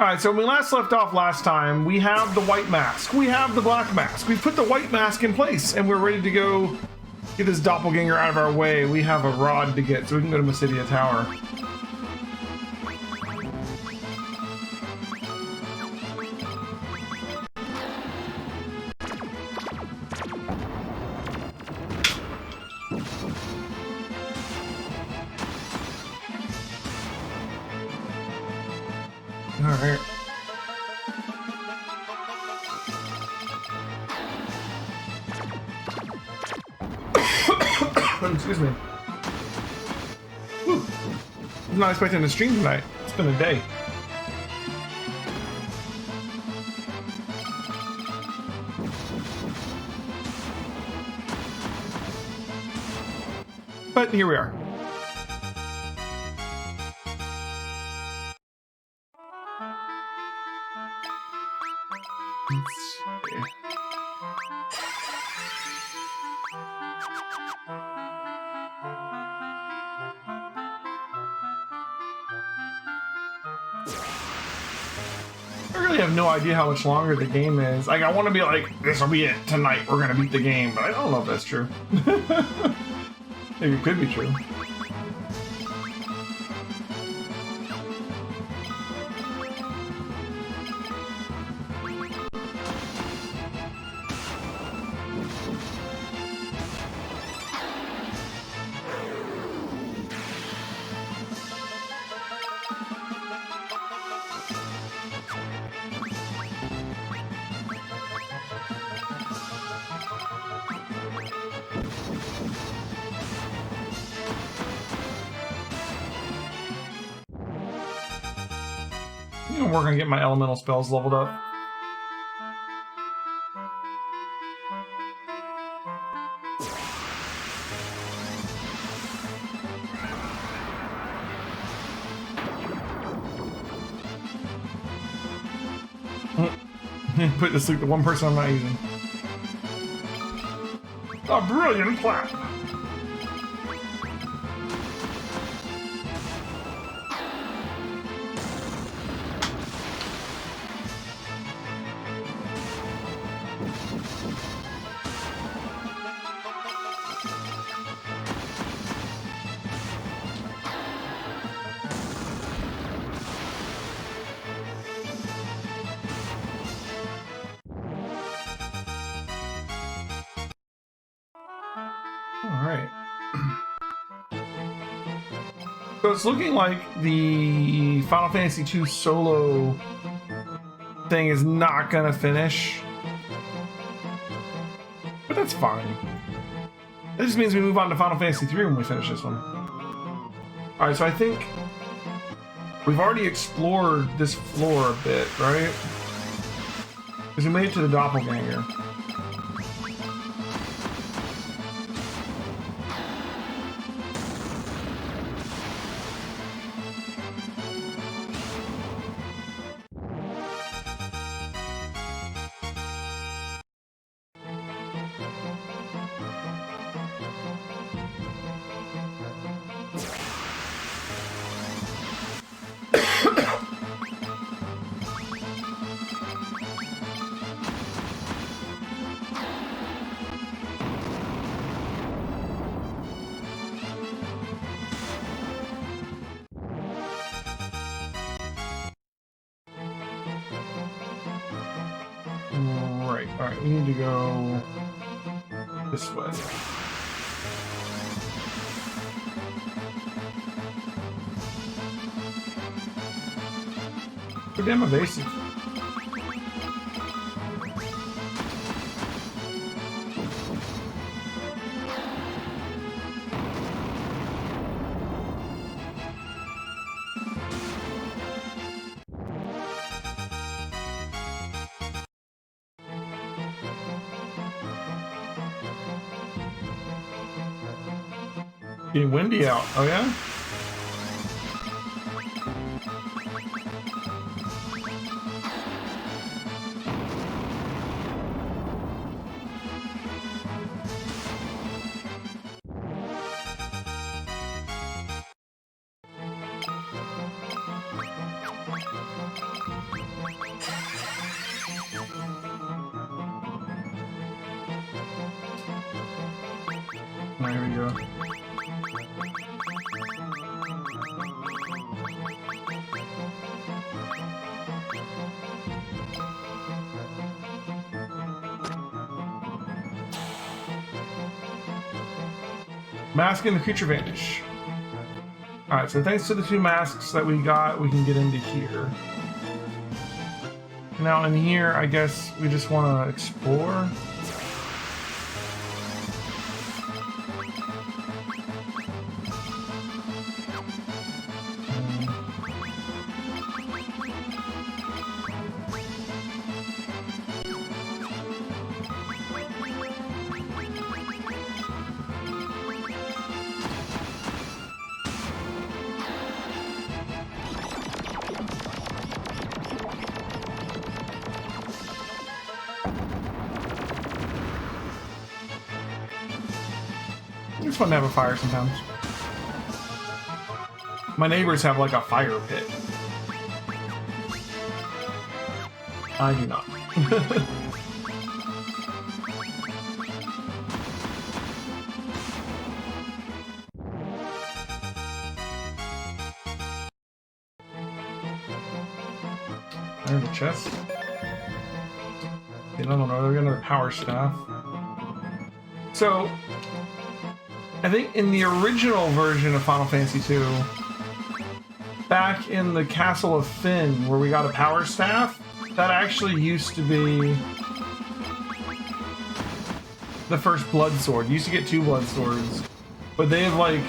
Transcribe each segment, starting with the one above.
Alright, so when we last left off last time, we have the white mask. We have the black mask. We've put the white mask in place, and we're ready to go get this doppelganger out of our way. We have a rod to get, so we can go to Mysidia Tower. Alright. Excuse me. Whew. I'm not expecting to stream tonight. It's been a day. But here we are. I really have no idea how much longer the game is. Like, I want to be like, this will be it tonight. We're gonna beat the game, but I don't know if that's true. Maybe it could be true. I'm gonna work on getting my elemental spells leveled up. Put to sleep the one person I'm not using. A brilliant plan! Alright. So it's looking like the Final Fantasy II solo thing is not gonna finish. But that's fine. That just means we move on to Final Fantasy III when we finish this one. Alright, so I think we've already explored this floor a bit, right? Because we made it to the doppelganger. Alright, we need to go this way. Pretty damn evasive. Getting windy out. Oh yeah? There we go. Masking the creature vanish. Alright, so thanks to the 2 masks that we got, we can get into here. Now in here, I guess we just want to explore. It's fun to have a fire sometimes. My neighbors have like a fire pit. I do not. There's a chest. I don't know, they're another power staff. So I think in the original version of Final Fantasy II, back in the Castle of Finn, where we got a power staff, that actually used to be the first blood sword. You used to get 2 blood swords, but they have like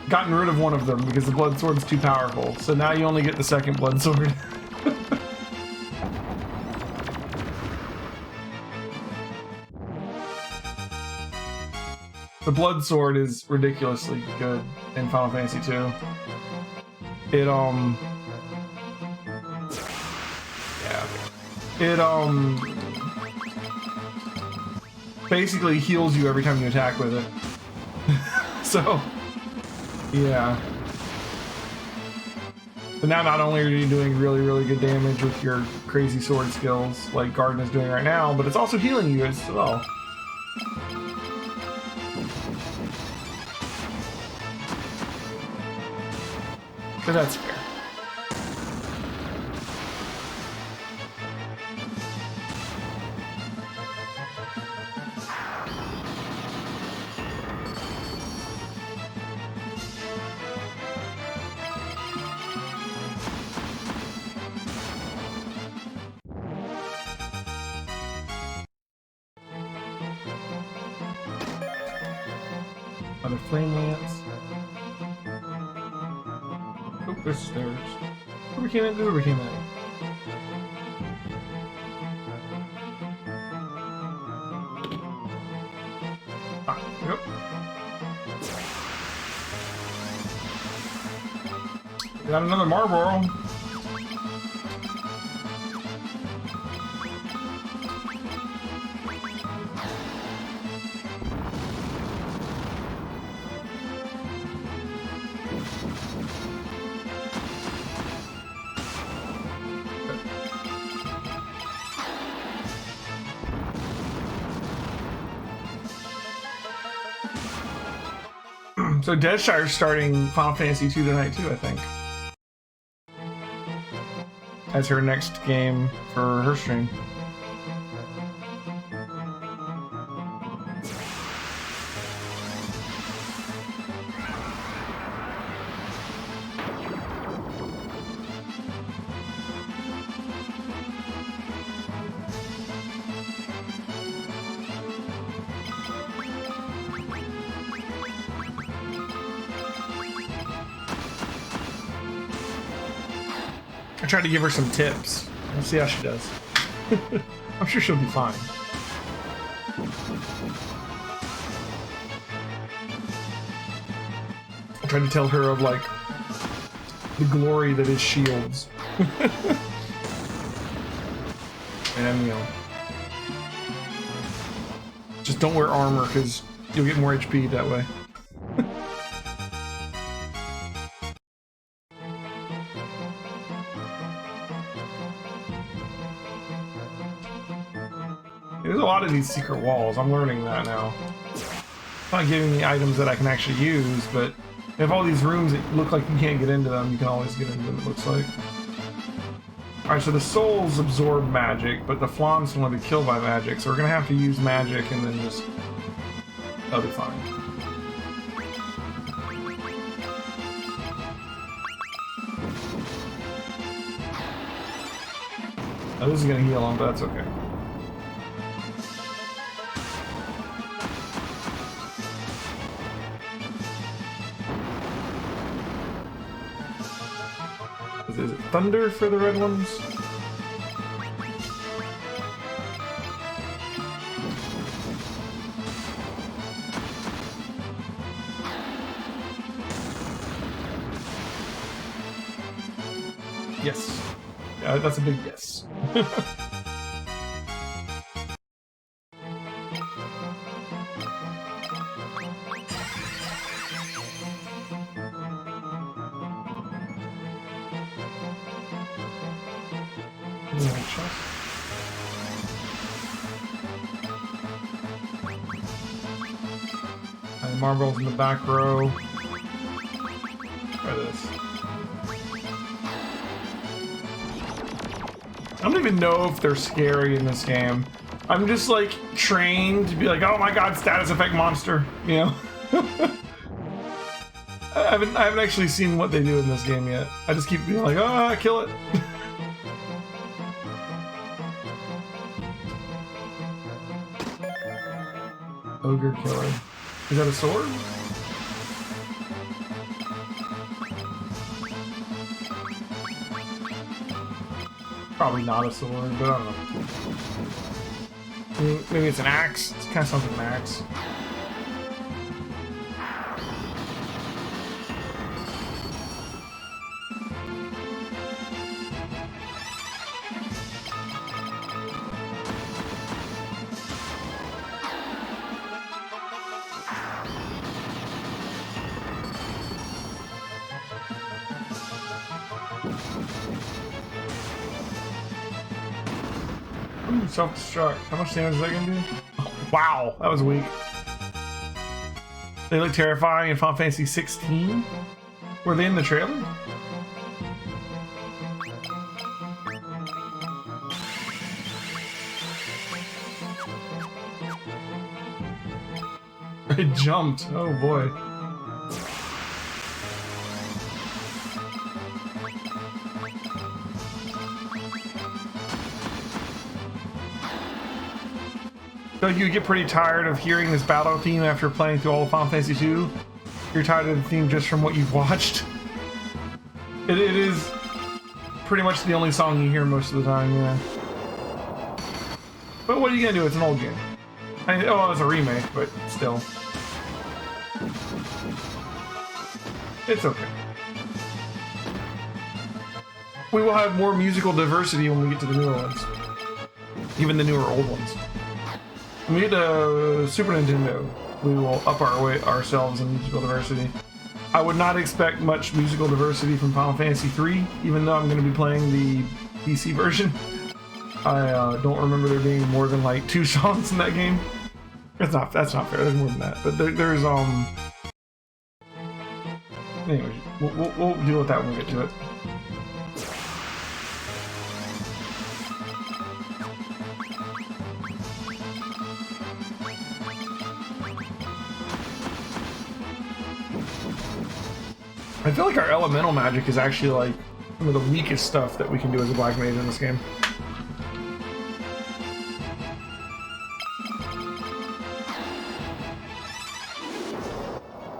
gotten rid of one of them because the blood sword's too powerful. So now you only get the 2nd blood sword. The blood sword is ridiculously good in Final Fantasy II. It basically heals you every time you attack with it. So yeah. But now not only are you doing really good damage with your crazy sword skills like Garden is doing right now, but it's also healing you as well. So that's fair. Other flame lance. Oh, there's stairs. Whoever came in, whoever came in. Ah, yep. Got another Marlboro. So Deadshire's starting Final Fantasy II tonight too, I think. As her next game for her stream. I tried to give her some tips. We'll see how she does. I'm sure she'll be fine. I tried to tell her of like the glory that is shields. And you know, just don't wear armor because you'll get more HP that way. There's a lot of these secret walls. I'm learning that now. It's not giving me items that I can actually use, but if all these rooms that look like you can't get into them, you can always get into them, it looks like. Alright, so the souls absorb magic, but the flans can only be killed by magic, so we're gonna have to use magic and then just... that'll be fine. Oh, this is gonna heal him, but that's okay. Is it thunder for the red ones? Yes. Yeah, that's a big yes. And marbles in the back row. Try this. I don't even know if they're scary in this game. I'm just like trained to be like, oh my god, status effect monster, you know? I haven't actually seen what they do in this game yet. I just keep being like, ah, kill it. Ogre killer. Is that a sword? Probably not a sword, but I don't know. Maybe it's an axe. It kind of sounds like an axe. Self-destruct. How much damage is that gonna do? Oh, wow, that was weak. They look terrifying in Final Fantasy 16. Were they in the trailer? It jumped. Oh boy. So you get pretty tired of hearing this battle theme after playing through all of Final Fantasy 2? You're tired of the theme just from what you've watched? It is pretty much the only song you hear most of the time, yeah. But what are you gonna do? It's an old game. Oh, it's a remake, but still. It's okay. We will have more musical diversity when we get to the newer ones. Even the newer old ones. When we get to Super Nintendo, we will up ourselves in musical diversity. I would not expect much musical diversity from Final Fantasy 3, even though I'm going to be playing the PC version. I don't remember there being more than like 2 songs in that game. That's not fair. There's more than that. But there's Anyway, we'll deal with that when we get to it. I feel like our elemental magic is actually like some of the weakest stuff that we can do as a black mage in this game.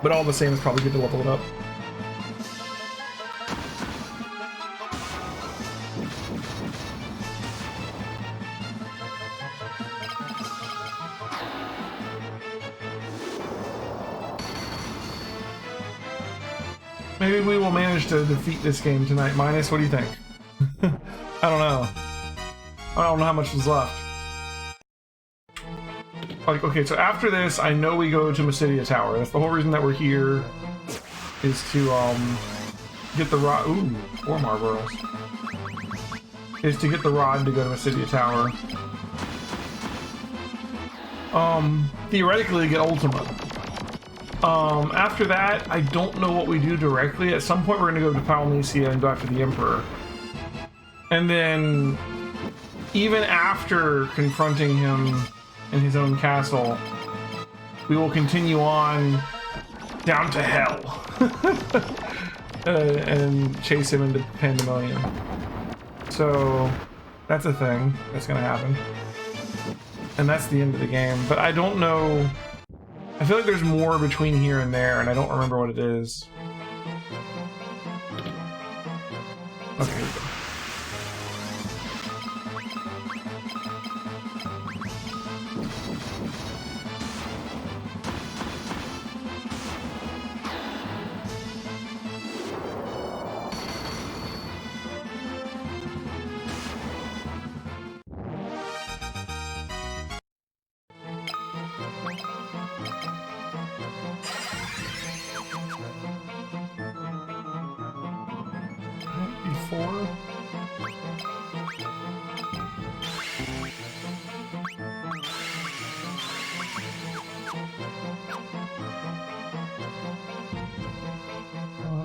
But all the same, it's probably good to level it up. Maybe we will manage to defeat this game tonight. Minus, what do you think? I don't know. I don't know how much is left. Like, okay, so after this, I know we go to Mysidia Tower. That's the whole reason that we're here, is to get the rod. Ooh, 4 Marlboros. Is to get the rod to go to Mysidia Tower. theoretically get Ultima. After that, I don't know what we do directly. At some point, we're going to go to Palmacia and go after the Emperor. And then, even after confronting him in his own castle, we will continue on down to hell and chase him into Pandemonium. So, that's a thing that's going to happen. And that's the end of the game. But I don't know... I feel like there's more between here and there, and I don't remember what it is. Okay, here we go.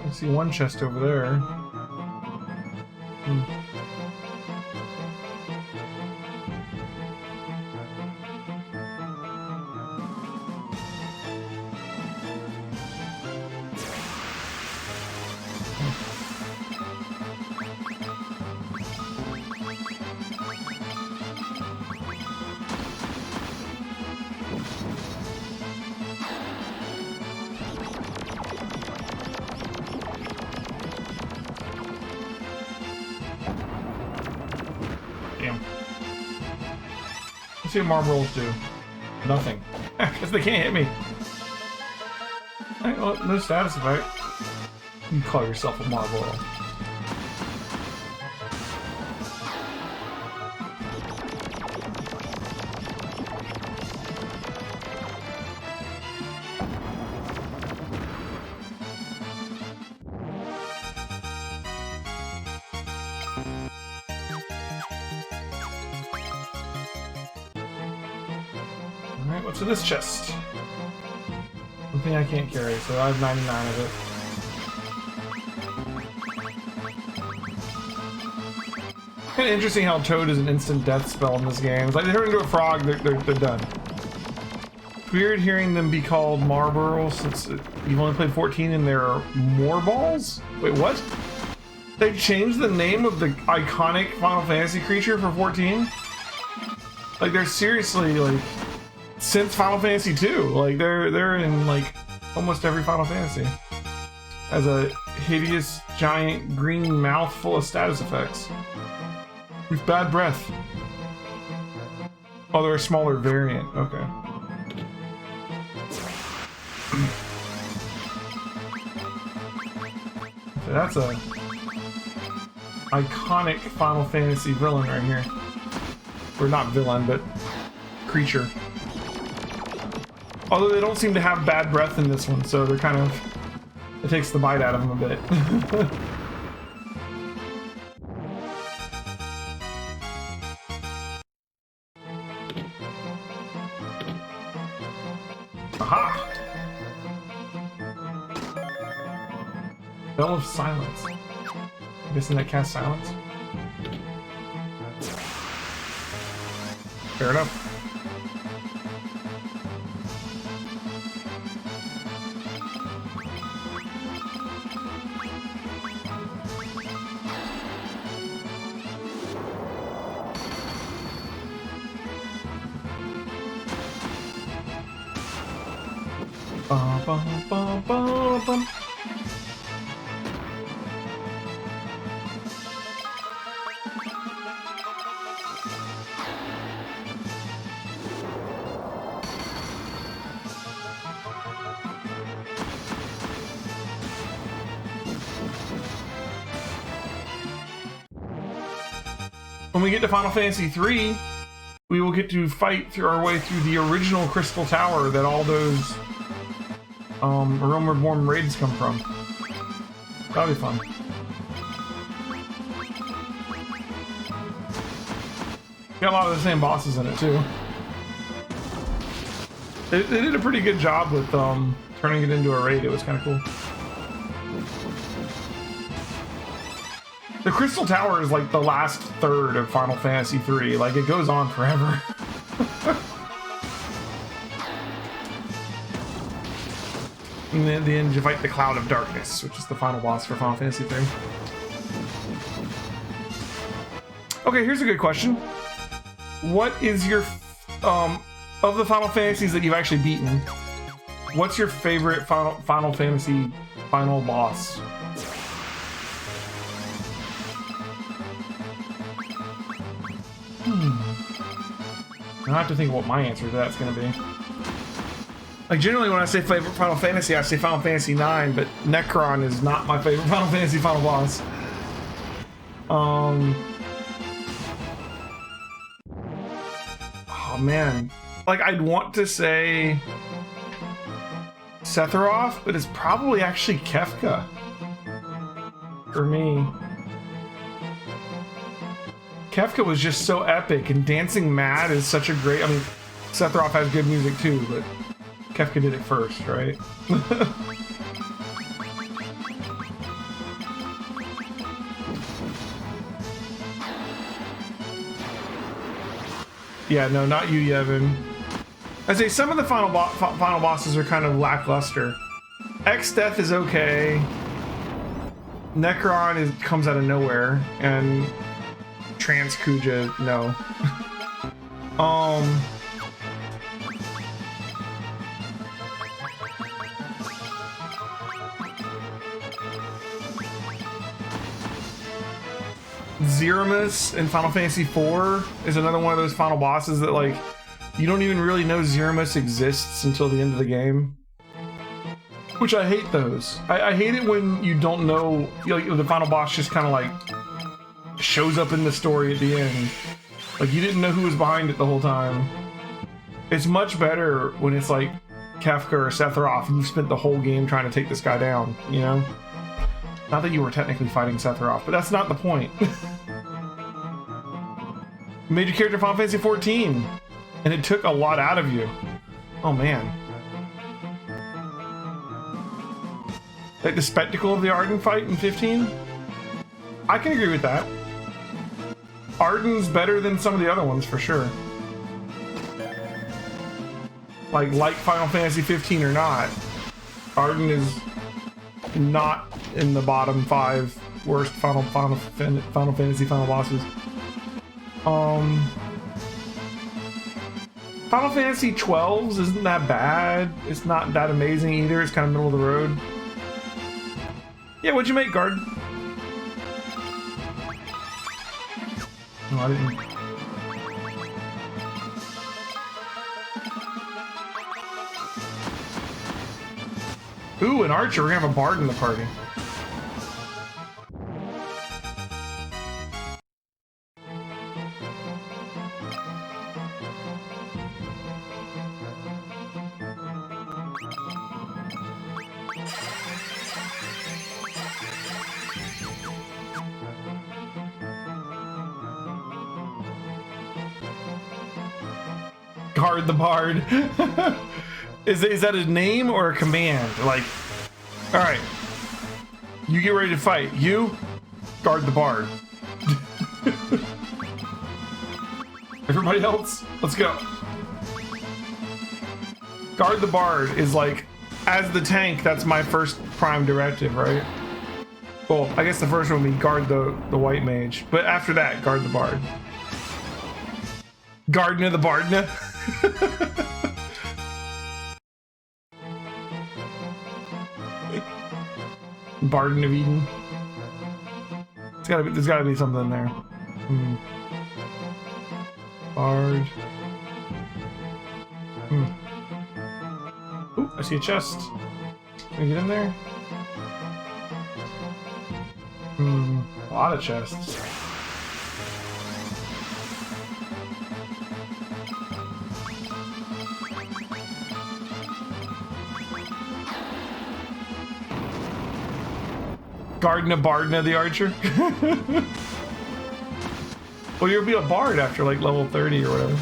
I see one chest over there. Let's see what Marble Rolls do. Nothing. Because they can't hit me. Right, well, no status effect. You call yourself a Marble Roll. Alright, what's in this chest? Something I can't carry, so I have 99 of it. Kind of interesting how Toad is an instant death spell in this game. It's like they turn into a frog, they're done. Weird hearing them be called Marlboro since you've only played 14 and there are more balls? Wait, what? They changed the name of the iconic Final Fantasy creature for 14? Like they're seriously like since Final Fantasy 2, like they're in like almost every Final Fantasy as a hideous giant green mouth full of status effects with bad breath. Oh, they're a smaller variant. Okay. So that's a iconic Final Fantasy villain right here. Or not villain, but creature. Although they don't seem to have bad breath in this one, so they're kind of... it takes the bite out of them a bit. Aha! Bell of Silence. I'm guessing that casts silence? Fair enough. Bum, bum, bum, bum, bum. When we get to Final Fantasy 3, we will get to fight through our way through the original Crystal Tower that all those Realm Reborn raids come from. That'll be fun. Got a lot of the same bosses in it too. They did a pretty good job with turning it into a raid. It was kind of cool. The Crystal Tower is like the last third of Final Fantasy III. Like, it goes on forever. And then at the end, you fight the Cloud of Darkness, which is the final boss for Final Fantasy III. Okay, here's a good question. What is your, of the Final Fantasies that you've actually beaten, what's your favorite Final Fantasy final boss? I have to think what my answer to that's going to be. Like, generally when I say favorite Final Fantasy, I say Final Fantasy IX, but Necron is not my favorite Final Fantasy final boss. Oh man. Like, I'd want to say Sephiroth, but it's probably actually Kefka for me. Kefka was just so epic, and Dancing Mad is such a great... I mean, Sephiroth has good music too, but Kefka did it first, right? Yeah, no, not you, Yevon. I'd say some of the final bosses are kind of lackluster. X-Death is okay. Necron comes out of nowhere, and Trans Kuja, no. Zeramus in Final Fantasy IV is another one of those final bosses that, like, you don't even really know Zeramus exists until the end of the game. Which I hate those. I hate it when you don't know, like, the final boss just kind of like shows up in the story at the end. Like, you didn't know who was behind it the whole time. It's much better when it's like Kefka or Sephiroth and you spent the whole game trying to take this guy down, you know? Not that you were technically fighting Sephiroth, but that's not the point. Major character in Final Fantasy XIV, and it took a lot out of you. Oh man. Like the spectacle of the Arden fight in 15? I can agree with that. Arden's better than some of the other ones for sure. Like Final Fantasy 15 or not, Arden is not in the bottom 5 worst Final Fantasy final bosses. Final Fantasy 12's isn't that bad. It's not that amazing either. It's kind of middle of the road. Yeah, what'd you make, Guard? No, I didn't. Ooh, an archer. We're gonna have a bard in the party. Guard the bard. Is that a name or a command? Like, all right, you get ready to fight. You guard the bard. Everybody else, let's go. Guard the bard is like, as the tank, that's my first prime directive, right? Well, I guess the first one would be guard the white mage, but after that, guard the bard. Gardner the Bardna. Barden of Eden. There's gotta be something there. Bard. Ooh, I see a chest. Can I get in there? A lot of chests. Gardna Bardna the archer. Well, you'll be a bard after like level 30 or whatever.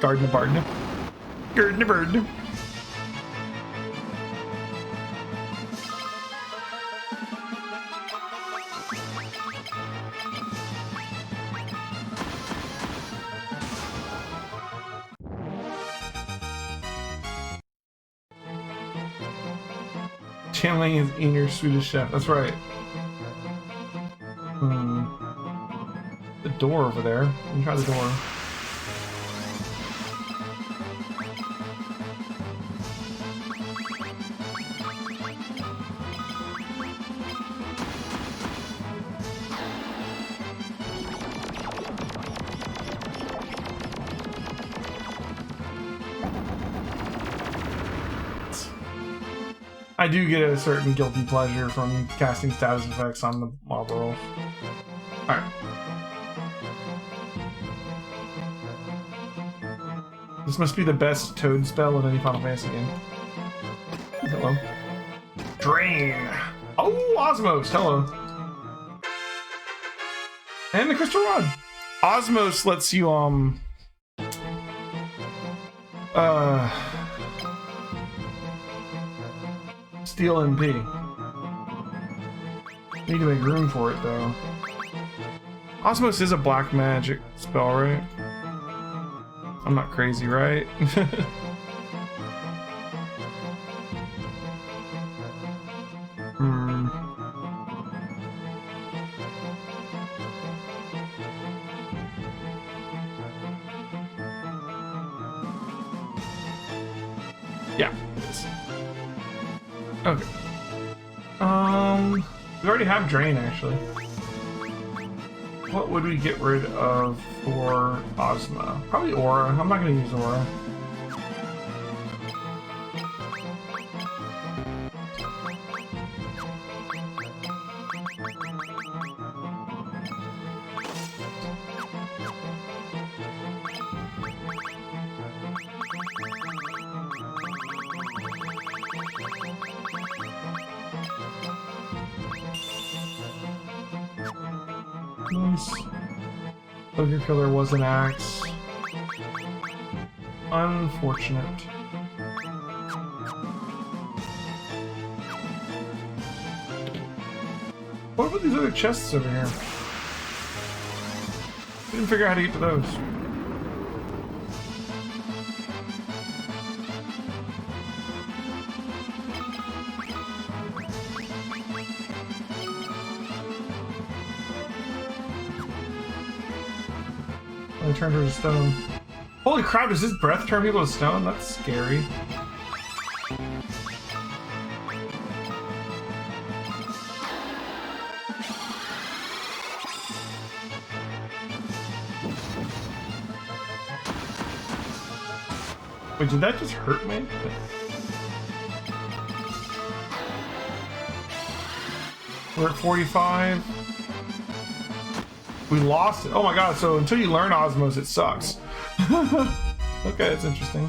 Garden Barden. Garden Bird. Channeling his inner Swedish chef. That's right. The door over there. Let me try the door. I do get a certain guilty pleasure from casting status effects on the mob rolls. Alright. This must be the best Toad spell in any Final Fantasy game. Hello. Drain! Oh, Osmos! Hello. And the Crystal Rod! Osmos lets you, steal MP. Need to make room for it, though. Osmos is a black magic spell, right? I'm not crazy, right? Yeah, it is. Okay. We already have Drain, actually. What would we get rid of for Ozma? Probably Aura. I'm not going to use Aura. Nice. Ogre Killer was an axe. Unfortunate. What about these other chests over here? Didn't figure out how to get to those. I turned her to stone. Holy crap, does his breath turn people to stone? That's scary. Wait, did that just hurt me? We're at 45. We lost it. Oh my god, so until you learn Osmos, it sucks. Okay, that's interesting.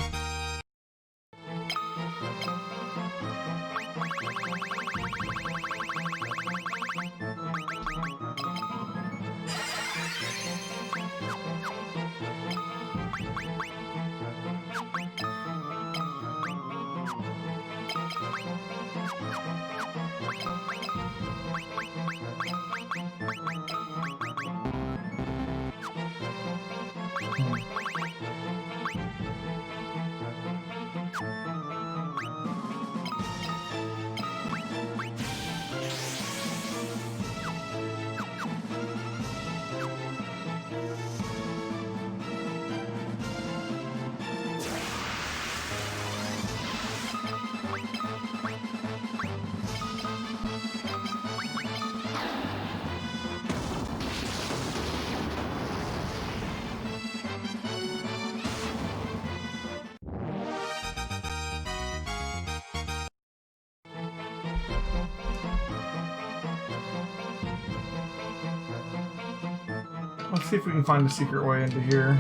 Let's see if we can find a secret way into here.